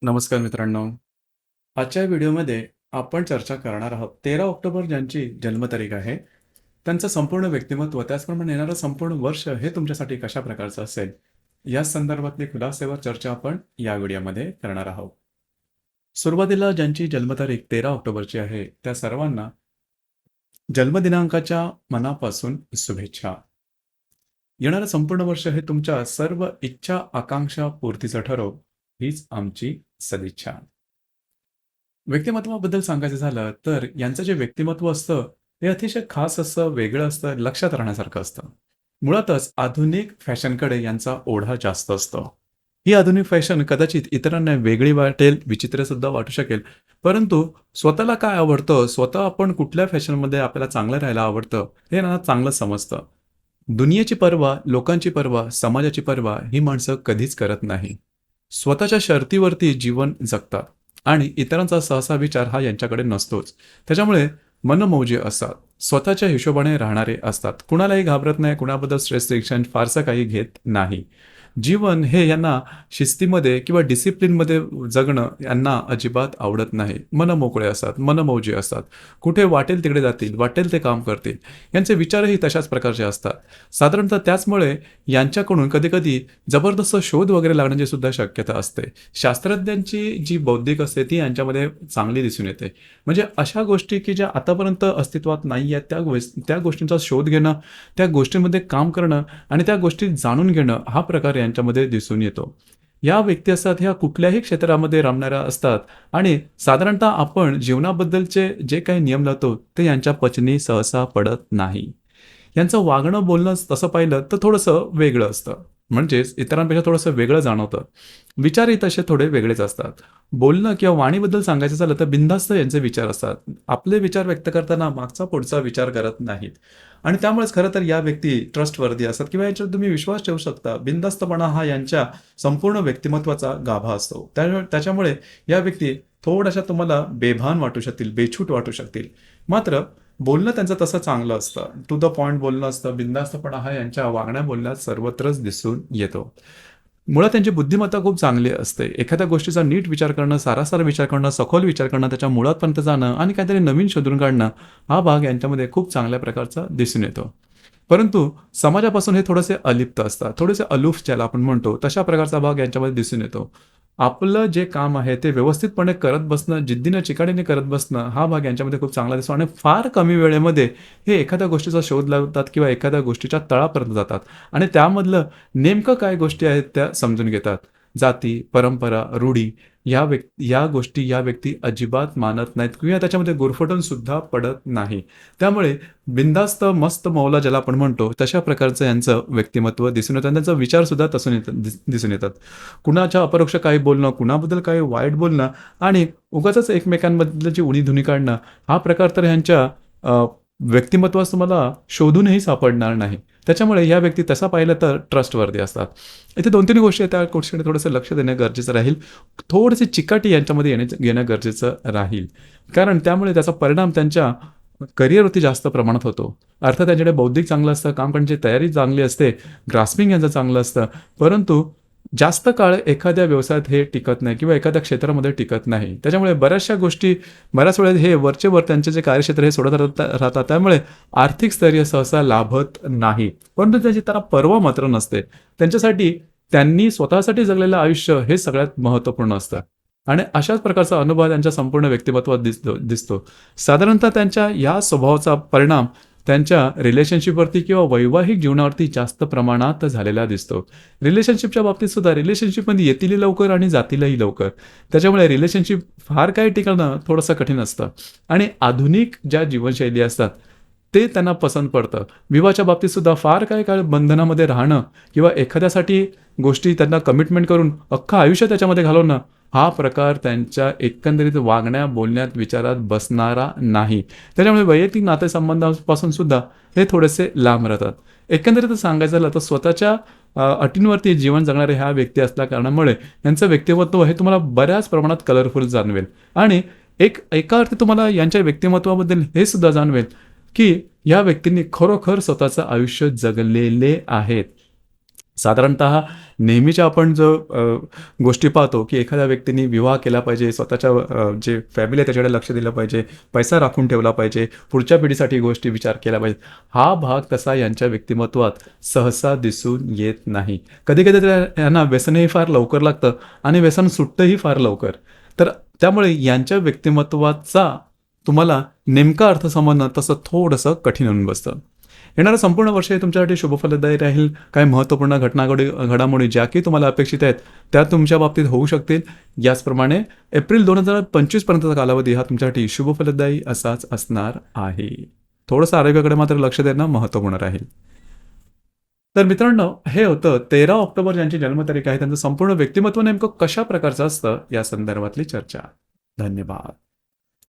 नमस्कार मित्रांनो. आजच्या व्हिडिओमध्ये आपण चर्चा करणार आहोत 13 ऑक्टोबर ज्यांची जन्मतारीख आहे, त्यांचं संपूर्ण व्यक्तिमत्व, त्याचप्रमाणे येणारं संपूर्ण वर्ष हे तुमच्यासाठी कशा प्रकारचं असेल, या संदर्भातली खुलासेवर चर्चा आपण या व्हिडिओमध्ये करणार आहोत. सुरुवातीला ज्यांची जन्मतारीख 13 ऑक्टोबरची आहे, त्या सर्वांना जन्मदिनांकाच्या मनापासून शुभेच्छा. येणारं संपूर्ण वर्ष हे तुमच्या सर्व इच्छा, आकांक्षा पूर्तीचं ठरो, हीच आमची सदिच्छा. व्यक्तिमत्वाबद्दल सांगायचं झालं तर यांचं जे व्यक्तिमत्व असतं हे अतिशय खास असतं, वेगळं असतं, लक्षात राहण्यासारखं असतं. मुळातच आधुनिक फॅशनकडे यांचा ओढा जास्त असतो. ही आधुनिक फॅशन कदाचित इतरांना वेगळी वाटेल, विचित्र सुद्धा वाटू शकेल, परंतु स्वतःला काय आवडतं, स्वतः आपण कुठल्या फॅशनमध्ये आपल्याला चांगलं राहायला आवडतं, हे यांना चांगलं समजतं. दुनियेची पर्वा, लोकांची पर्वा, समाजाची पर्वा ही माणसं कधीच करत नाही. स्वतःच्या शर्तीवरती जीवन जगतात आणि इतरांचा सहसा विचार हा यांच्याकडे नसतोच. त्याच्यामुळे मनमौजी असतात, स्वतःच्या हिशोबाने राहणारे असतात, कुणालाही घाबरत नाही, कुणाबद्दल स्ट्रेस टेन्शन फारसं काही घेत नाही. जीवन हे यांना शिस्तीमध्ये किंवा डिसिप्लिनमध्ये जगणं यांना अजिबात आवडत नाही. मनमोकळे असतात, मनमौजी असतात, कुठे वाटेल तिकडे जातील, वाटेल ते काम करतील. यांचे विचारही तशाच प्रकारचे असतात. साधारणतः त्याचमुळे यांच्याकडून कधी-कधी जबरदस्त शोध वगैरे लागण्याची सुद्धा शक्यता असते. शास्त्रज्ञांची जी बौद्धिक असते ती यांच्यामध्ये चांगली दिसून येते. म्हणजे अशा गोष्टी की ज्या आतापर्यंत अस्तित्वात नाही आहेत, त्या गोष्टींचा शोध घेणं, त्या गोष्टींमध्ये काम करणं आणि त्या गोष्टी जाणून घेणं, हा प्रकार यांच्यामध्ये दिसून येतो. या व्यक्ती असतात, ह्या कुठल्याही क्षेत्रामध्ये रमणाऱ्या असतात आणि साधारणतः आपण जीवनाबद्दलचे जे काही नियम लावतो ते यांच्या पचनी सहसा पडत नाही. यांचं वागणं बोलणं तसं पाहिलं तर थोडंसं वेगळं असतं. म्हणजेच इतरांपेक्षा थोडंसं वेगळं जाणवतं. विचारही तसे थोडे वेगळेच असतात. बोलणं किंवा वाणीबद्दल सांगायचं झालं तर बिनधास्त यांचे विचार असतात. आपले विचार व्यक्त करताना मागचा पुढचा विचार करत नाहीत. आणि त्यामुळेच खरं तर या व्यक्ती ट्रस्टवर्दी असतात किंवा याच्यावर तुम्ही विश्वास ठेवू शकता. बिनधास्तपणा हा यांच्या संपूर्ण व्यक्तिमत्वाचा गाभा असतो. त्याच्यामुळे या व्यक्ती थोड्याशा तुम्हाला बेभान वाटू शकतील, बेछूट वाटू शकतील. मात्र बोलणं त्यांचं तसं चांगलं असतं. टू द पॉइंट बोलणं असतं. बिनधास्तपणा हा यांच्या वागण्या बोलण्यात सर्वत्रच दिसून येतो. मुळात त्यांची बुद्धिमत्ता खूप चांगली असते. एखाद्या गोष्टीचा नीट विचार करणं, सारासार विचार करणं, सखोल विचार करणं, त्याच्या मुळातपर्यंत जाणं आणि काहीतरी नवीन शोधून काढणं, हा भाग यांच्यामध्ये खूप चांगल्या प्रकारचा दिसून येतो. परंतु समाजापासून हे थोडेसे अलिप्त असतात, थोडेसे अलूफ ज्याला आपण म्हणतो, तशा प्रकारचा भाग यांच्यामध्ये दिसून येतो. आपलं जे काम आहे ते व्यवस्थितपणे करत बसणं, जिद्दीनं चिकाटीने करत बसणं, हा भाग यांच्यामध्ये खूप चांगला दिसतो आणि फार कमी वेळेमध्ये हे एखाद्या गोष्टीचा शोध लावतात किंवा एखाद्या गोष्टीच्या तळापर्यंत जातात आणि त्यामधलं नेमकं काय गोष्टी आहेत त्या समजून घेतात. जाती, परंपरा, रूढी या गोष्टी या व्यक्ती अजिबात मानत नाहीत किंवा त्याच्यामध्ये गुरफटून सुद्धा पडत नाही. त्यामुळे बिनधास्त मस्त मौला ज्याला आपण म्हणतो, तशा प्रकारचं यांचं व्यक्तिमत्व दिसून येतं आणि त्यांचा विचार सुद्धा तसून दिसून येतात. कुणाच्या अपरोक्ष काही बोलणं, कुणाबद्दल काही वाईट बोलणं आणि उगाचच एकमेकांबद्दलची उणीधुणी काढणं, हा प्रकार तर ह्यांच्या व्यक्तिमत्वास तुम्हाला शोधूनही सापडणार नाही. त्याच्यामुळे या व्यक्ती तसा पाहिलं तर ट्रस्टवर्दी असतात. इथे 2-3 गोष्टी आहेत, त्या गोष्टीकडे थोडंसं लक्ष देणं गरजेचं राहील. थोडीशी चिकाटी यांच्यामध्ये घेणं गरजेचं राहील. कारण त्यामुळे त्याचा परिणाम त्यांच्या करिअरवरती जास्त प्रमाणात होतो. अर्थात त्यांच्याकडे बौद्धिक चांगलं असतं, काम करण्याची तयारी चांगली असते, ग्रास्पिंग यांचं चांगलं असतं, परंतु जास्त काळ एखाद्या व्यवसायात हे टिकत नाही किंवा एखाद्या क्षेत्रामध्ये टिकत नाही. त्याच्यामुळे बऱ्याचशा गोष्टी बऱ्याच वेळेस हे वरचे त्यांचे जे कार्यक्षेत्र हे सोडत राहतात. त्यामुळे आर्थिक स्थैर्य सहसा लाभत नाही. परंतु त्याची त्यांना पर्वा मात्र नसते. त्यांच्यासाठी त्यांनी स्वतःसाठी जगलेलं आयुष्य हे सगळ्यात महत्त्वपूर्ण असतं आणि अशाच प्रकारचा अनुभव त्यांच्या संपूर्ण व्यक्तिमत्वात दिसतो. साधारणतः त्यांच्या या स्वभावाचा परिणाम त्यांच्या रिलेशनशिपवरती किंवा वैवाहिक जीवनावरती जास्त प्रमाणात झालेला दिसतो. रिलेशनशिपच्या बाबतीत सुद्धा रिलेशनशिपमध्ये येतीलही लवकर आणि जातीलही लवकर. त्याच्यामुळे रिलेशनशिप फार काही टिकवणं थोडंसं कठीण असतं आणि आधुनिक ज्या जीवनशैली असतात ते त्यांना पसंत पडतं. विवाहाच्या बाबतीत सुद्धा फार काही काळ बंधनामध्ये राहणं किंवा एखाद्यासाठी गोष्टी त्यांना कमिटमेंट करून अख्खं आयुष्य त्याच्यामध्ये घालवणं, हा प्रकार त्यांच्या एकंदरीत वागण्या, बोलण्यात, विचारात बसणारा नाही. त्याच्यामुळे वैयक्तिक नातेसंबंधापासून सुद्धा हे थोडेसे लांब राहतात. एकंदरीत सांगायचं झालं तर स्वतःच्या अटींवरती जीवन जगणारे ह्या व्यक्ती असल्या कारणामुळे यांचं व्यक्तिमत्व हे तुम्हाला बऱ्याच प्रमाणात कलरफुल जाणवेल आणि एका अर्थी तुम्हाला यांच्या व्यक्तिमत्वाबद्दल हे सुद्धा जाणवेल की या व्यक्तींनी खरोखर स्वतःचं आयुष्य जगलेले आहेत. साधारणतः नेहमीच्या आपण जो गोष्टी पाहतो, की एखाद्या व्यक्तीने विवाह केला पाहिजे, स्वतःच्या जे फॅमिली आहे त्याच्याकडे लक्ष दिलं पाहिजे, पैसा राखून ठेवला पाहिजे, पुढच्या पिढीसाठी गोष्टी विचार केला पाहिजे. हा भाग तसा यांच्या व्यक्तिमत्वात सहसा दिसून येत नाही. कधी-कधी तर यांना व्यसनही फार लवकर लागतं आणि व्यसन सुटतंही फार लवकर. तर त्यामुळे यांच्या व्यक्तिमत्वाचा तुम्हाला नेमका अर्थ समजणं तसं थोडंसं कठीण होऊन बसतं. येणारं संपूर्ण वर्ष हे तुमच्यासाठी शुभफलदायी राहील. काही महत्त्वपूर्ण घडामोडी ज्या की तुम्हाला अपेक्षित आहेत, त्या तुमच्या बाबतीत होऊ शकतील. याचप्रमाणे एप्रिल 2025 पर्यंतचा कालावधी हा तुमच्यासाठी शुभफलदायी असाच असणार आहे. थोडंसं आरोग्याकडे मात्र लक्ष देणं महत्त्वपूर्ण राहील. तर मित्रांनो, हे होतं 13 ऑक्टोबर ज्यांची जन्मतारीख आहे, त्यांचं संपूर्ण व्यक्तिमत्व नेमकं कशा प्रकारचं असतं, या संदर्भातली चर्चा. धन्यवाद.